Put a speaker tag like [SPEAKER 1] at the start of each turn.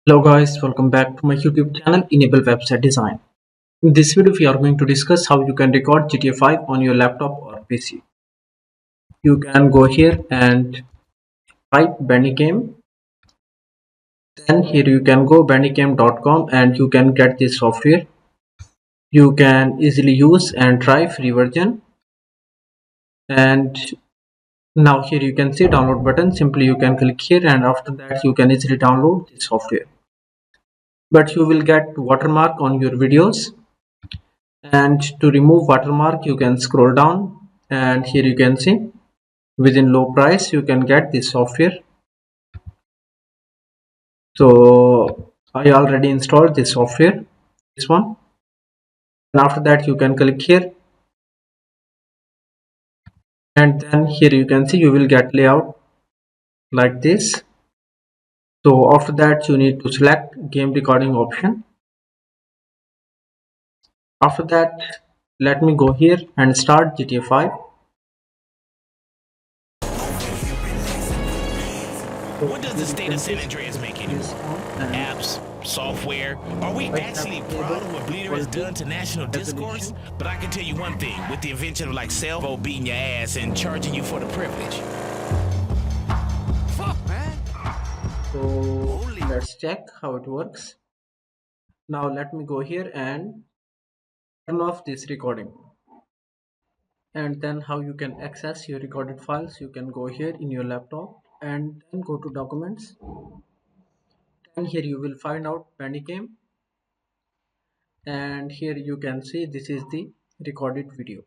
[SPEAKER 1] Hello guys, welcome back to my YouTube channel Enable Website Design. In this video we are going to discuss how you can record GTA 5 on your laptop or PC. You can go here and type Bandicam. Then here you can go bandicam.com and you can get this software. You can easily use and try free version. And now here you can see download button. Simply you can click here and after that you can easily download this software. But you will get watermark on your videos. And to remove watermark you can scroll down and here you can see within low price you can get this software. So I already installed this software, this one, and after that you can click here and then here you can see you will get layout like this. So after that you need to select game recording option. After that let me go here and start GTA 5. So
[SPEAKER 2] What does the state of San Andreas make anymore? Apps, software? Are we actually proud of what Bleeder has done to national discourse? But I can tell you one thing, with the invention of like cell phone beating your ass and charging you for the privilege. Fuck, man.
[SPEAKER 1] So let's check how it works. Now let me go here and turn off this recording. And then how you can access your recorded files, you can go here in your laptop and then go to documents, and here you will find out Bandicam, and here you can see this is the recorded video.